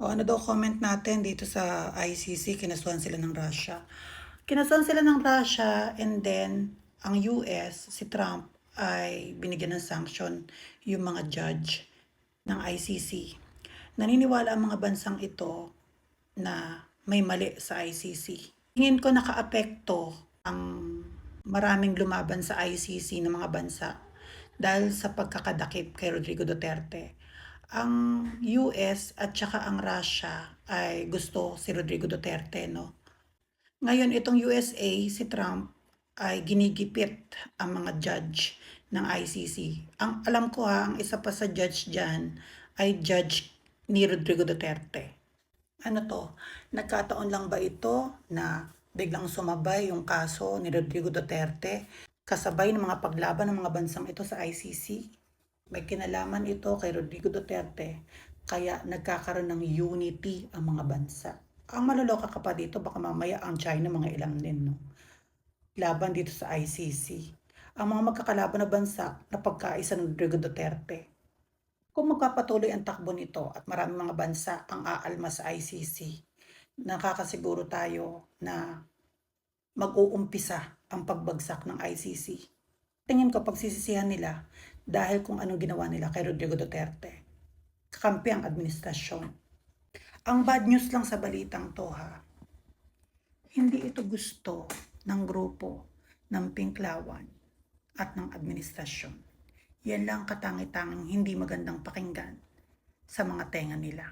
O ano daw comment natin dito sa ICC, kinasuhan sila ng Russia. Kinasuhan sila ng Russia and then ang US, si Trump, ay binigyan ng sanction yung mga judge ng ICC. Naniniwala ang mga bansang ito na may mali sa ICC. Tingin ko nakaapekto ang maraming lumaban sa ICC ng mga bansa dahil sa pagkakadakip kay Rodrigo Duterte. Ang US at saka ang Russia ay gusto si Rodrigo Duterte, no? Ngayon, itong USA, si Trump, ay ginigipit ang mga judge ng ICC. Ang alam ko ang isa pa sa judge dyan ay judge ni Rodrigo Duterte. Ano to? Nagkataon lang ba ito na biglang sumabay yung kaso ni Rodrigo Duterte kasabay ng mga paglaban ng mga bansang ito sa ICC? May kinalaman ito kay Rodrigo Duterte kaya nagkakaroon ng unity ang mga bansa. Ang maloloka ka pa dito, baka mamaya ang China mga ilang din, no? Laban dito sa ICC. Ang mga magkakalaban na bansa na pagkaisa ng Rodrigo Duterte. Kung magpapatuloy ang takbo nito at maraming mga bansa ang aalma sa ICC, nakakasiguro tayo na mag-uumpisa ang pagbagsak ng ICC. Tingin ko pagsisisihan nila dahil kung anong ginawa nila kay Rodrigo Duterte. Kakampi ang administrasyon. Ang bad news lang sa balitang to ha, hindi ito gusto ng grupo ng Pinklawan at ng administrasyon. Yan lang katangi-tanging hindi magandang pakinggan sa mga tenga nila.